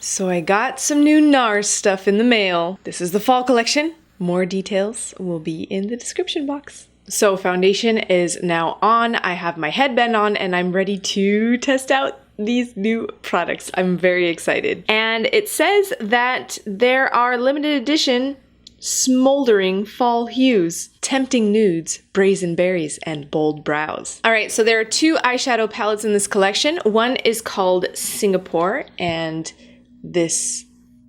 So I got some new NARS stuff in the mail. This is the fall collection. More details will be in the description box. So foundation is now on. I have my headband on and I'm ready to test out these new products. I'm very excited. And it says that there are limited edition smoldering fall hues, tempting nudes, brazen berries, and bold brows. All right, so there are two eyeshadow palettes in this collection. One is called Singapore, and this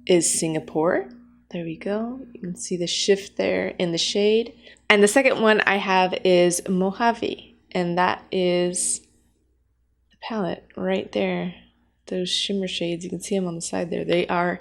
is Singapore. There we go. You can see the shift there in the shade. And the second one I have is MOJAVE, and that is the palette right there. Those shimmer shades, you can see them on the side there. They are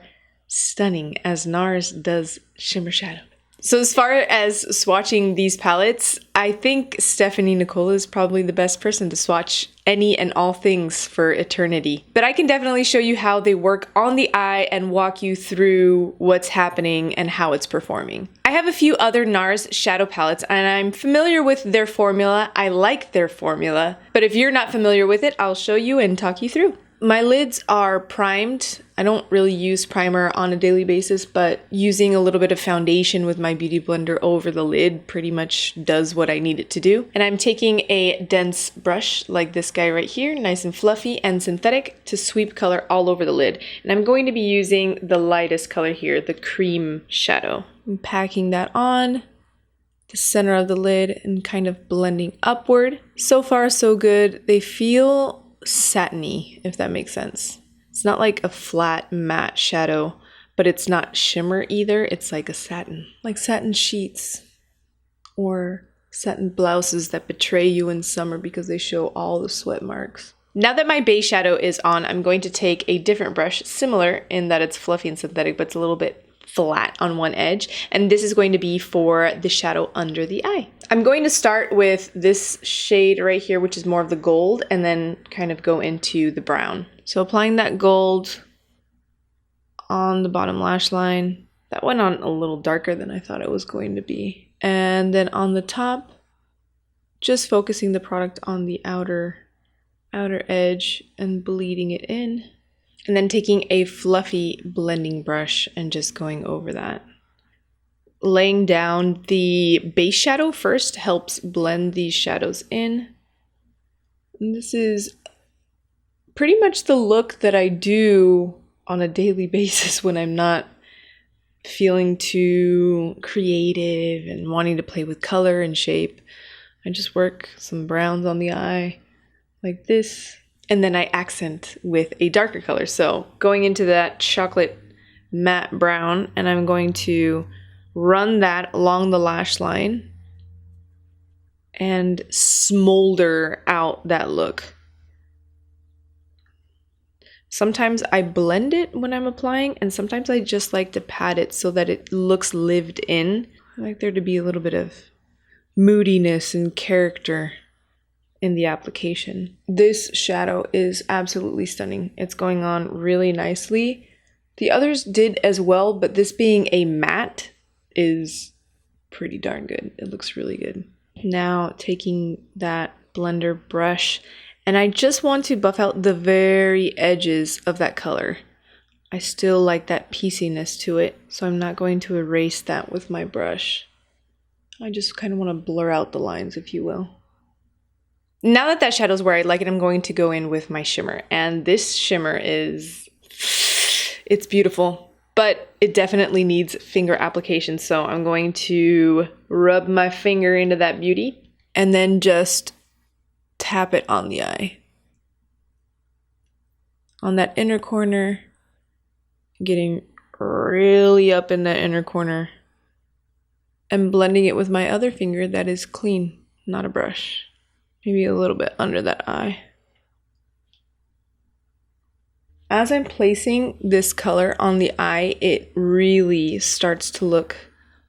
stunning, as NARS does shimmer shadow. So as far as swatching these palettes, I think Stephanie Nicola is probably the best person to swatch any and all things for eternity. But I can definitely show you how they work on the eye and walk you through what's happening and how it's performing. I have a few other NARS shadow palettes and I'm familiar with their formula. I like their formula, but if you're not familiar with it, I'll show you and talk you through. My lids are primed. I don't really use primer on a daily basis, but using a little bit of foundation with my beauty blender over the lid pretty much does what I need it to do. And I'm taking a dense brush like this guy right here, nice and fluffy and synthetic, to sweep color all over the lid. And I'm going to be using the lightest color here, the cream shadow. I'm packing that on the center of the lid and kind of blending upward. So far so good. They feel satiny, if that makes sense. It's not like a flat matte shadow, but it's not shimmer either. It's like a satin, like satin sheets or satin blouses that betray you in summer because they show all the sweat marks. Now that my base shadow is on, I'm going to take a different brush, similar in that it's fluffy and synthetic, but it's a little bit flat on one edge, and this is going to be for the shadow under the eye. I'm going to start with this shade right here, which is more of the gold, and then kind of go into the brown. So applying that gold on the bottom lash line. That went on a little darker than I thought it was going to be. And then on the top, just focusing the product on the outer edge and bleeding it in. And then taking a fluffy blending brush and just going over that. Laying down the base shadow first helps blend these shadows in. And this is pretty much the look that I do on a daily basis when I'm not feeling too creative and wanting to play with color and shape. I just work some browns on the eye like this. And then I accent with a darker color. So going into that chocolate matte brown, and I'm going to run that along the lash line and smolder out that look. Sometimes I blend it when I'm applying, and sometimes I just like to pat it so that it looks lived in. I like there to be a little bit of moodiness and character in the application. This shadow is absolutely stunning. It's going on really nicely. The others did as well, but this being a matte is pretty darn good. It looks really good. Now taking that blender brush, and I just want to buff out the very edges of that color. I still like that pieciness to it, so I'm not going to erase that with my brush. I just kind of want to blur out the lines, if you will. Now that that shadow's where I like it, I'm going to go in with my shimmer. And this shimmer it's beautiful, but it definitely needs finger application. So I'm going to rub my finger into that beauty and then just tap it on the eye. On that inner corner, getting really up in that inner corner and blending it with my other finger that is clean, not a brush. Maybe a little bit under that eye. As I'm placing this color on the eye, it really starts to look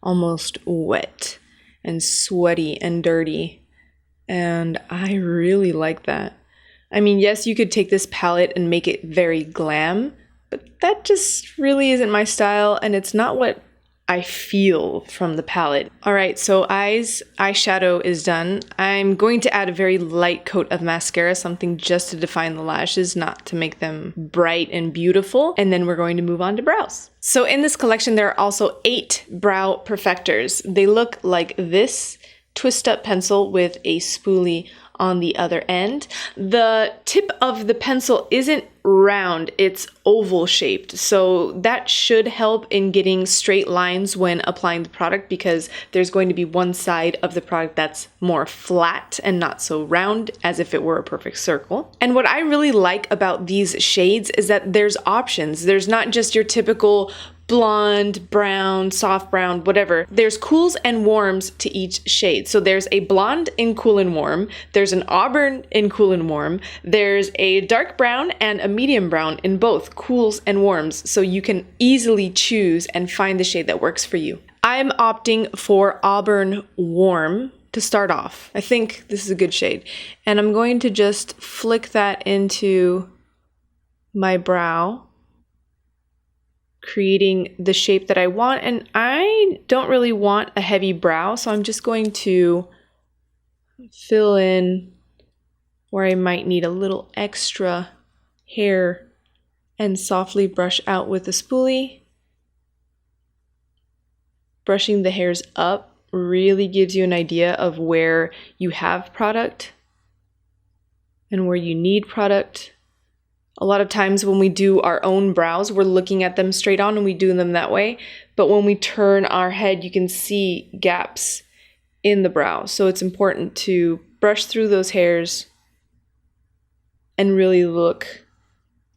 almost wet and sweaty and dirty. And I really like that. I mean, yes, you could take this palette and make it very glam, but that just really isn't my style, and it's not what I feel from the palette. All right, so eyeshadow is done. I'm going to add a very light coat of mascara, something just to define the lashes, not to make them bright and beautiful. And then we're going to move on to brows. So in this collection, there are also 8 brow perfectors. They look like this twist up pencil with a spoolie on the other end. The tip of the pencil isn't round, it's oval shaped. So that should help in getting straight lines when applying the product, because there's going to be one side of the product that's more flat and not so round as if it were a perfect circle. And what I really like about these shades is that there's options. There's not just your typical blonde, brown, soft brown, whatever. There's cools and warms to each shade. So there's a blonde in cool and warm, there's an auburn in cool and warm, there's a dark brown and a medium brown in both cools and warms. So you can easily choose and find the shade that works for you. I'm opting for auburn warm to start off. I think this is a good shade. And I'm going to just flick that into my brow, creating the shape that I want. And I don't really want a heavy brow, so I'm just going to fill in where I might need a little extra hair and softly brush out with a spoolie. Brushing the hairs up really gives you an idea of where you have product and where you need product. A lot of times when we do our own brows, we're looking at them straight on and we do them that way. But when we turn our head, you can see gaps in the brow. So it's important to brush through those hairs and really look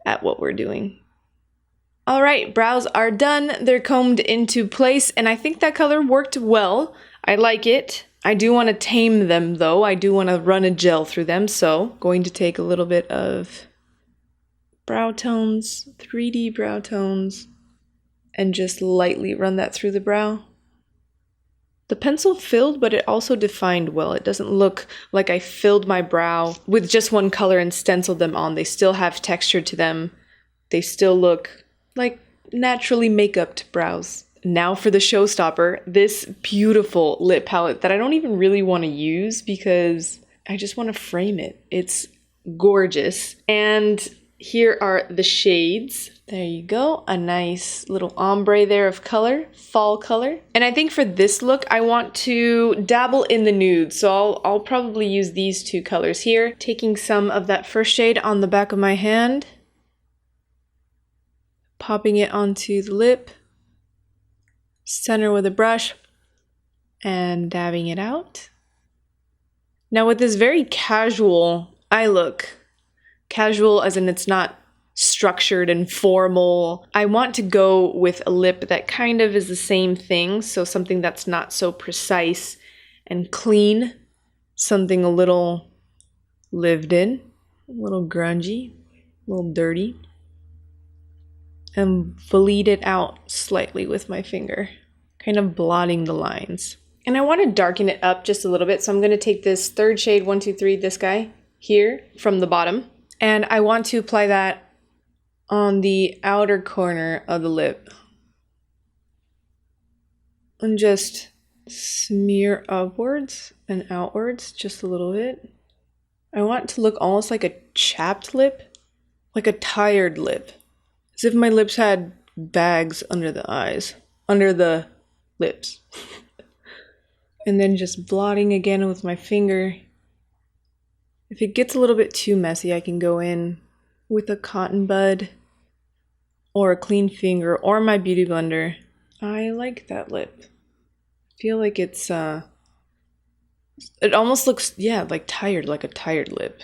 at what we're doing. All right, brows are done. They're combed into place, and I think that color worked well. I like it. I do want to tame them though. I do want to run a gel through them. So going to take a little bit of brow tones, 3D brow tones, and just lightly run that through the brow. The pencil filled, but it also defined well. It doesn't look like I filled my brow with just one color and stenciled them on. They still have texture to them. They still look like naturally make-upped brows. Now for the showstopper, this beautiful lip palette that I don't even really want to use because I just want to frame it. It's gorgeous. And here are the shades. There you go. A nice little ombre there of color, fall color. And I think for this look, I want to dabble in the nude. So I'll probably use these 2 colors here. Taking some of that first shade on the back of my hand, popping it onto the lip, center with a brush, and dabbing it out. Now with this very casual eye look, casual as in it's not structured and formal, I want to go with a lip that kind of is the same thing. So something that's not so precise and clean, something a little lived in, a little grungy, a little dirty. And bleed it out slightly with my finger, kind of blotting the lines. And I want to darken it up just a little bit. So I'm going to take this third shade, 123, this guy here from the bottom. And I want to apply that on the outer corner of the lip. And just smear upwards and outwards just a little bit. I want it to look almost like a chapped lip, like a tired lip. As if my lips had bags under the eyes, under the lips. And then just blotting again with my finger. If it gets a little bit too messy, I can go in with a cotton bud or a clean finger or my beauty blender. I like that lip. I feel like it's, it almost looks, yeah, like tired, like a tired lip.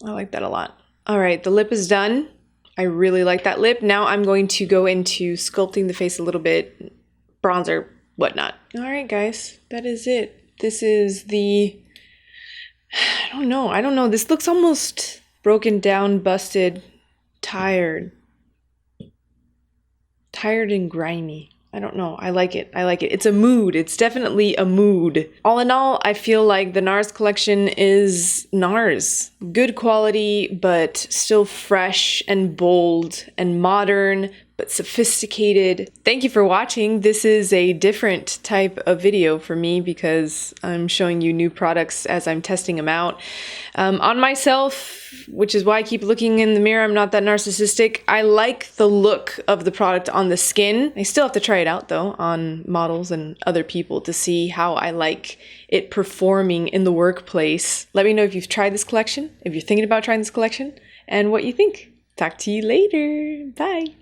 I like that a lot. All right, the lip is done. I really like that lip. Now I'm going to go into sculpting the face a little bit, bronzer, whatnot. All right, guys, that is it. This is the, I don't know. This looks almost broken down, busted, tired and grimy. I don't know. I like it. It's a mood. It's definitely a mood. All in all, I feel like the NARS collection is NARS. Good quality, but still fresh and bold and modern, but sophisticated. Thank you for watching. This is a different type of video for me because I'm showing you new products as I'm testing them out. On myself, which is why I keep looking in the mirror, I'm not that narcissistic. I like the look of the product on the skin. I still have to try it out though on models and other people to see how I like it performing in the workplace. Let me know if you've tried this collection, if you're thinking about trying this collection, and what you think. Talk to you later. Bye.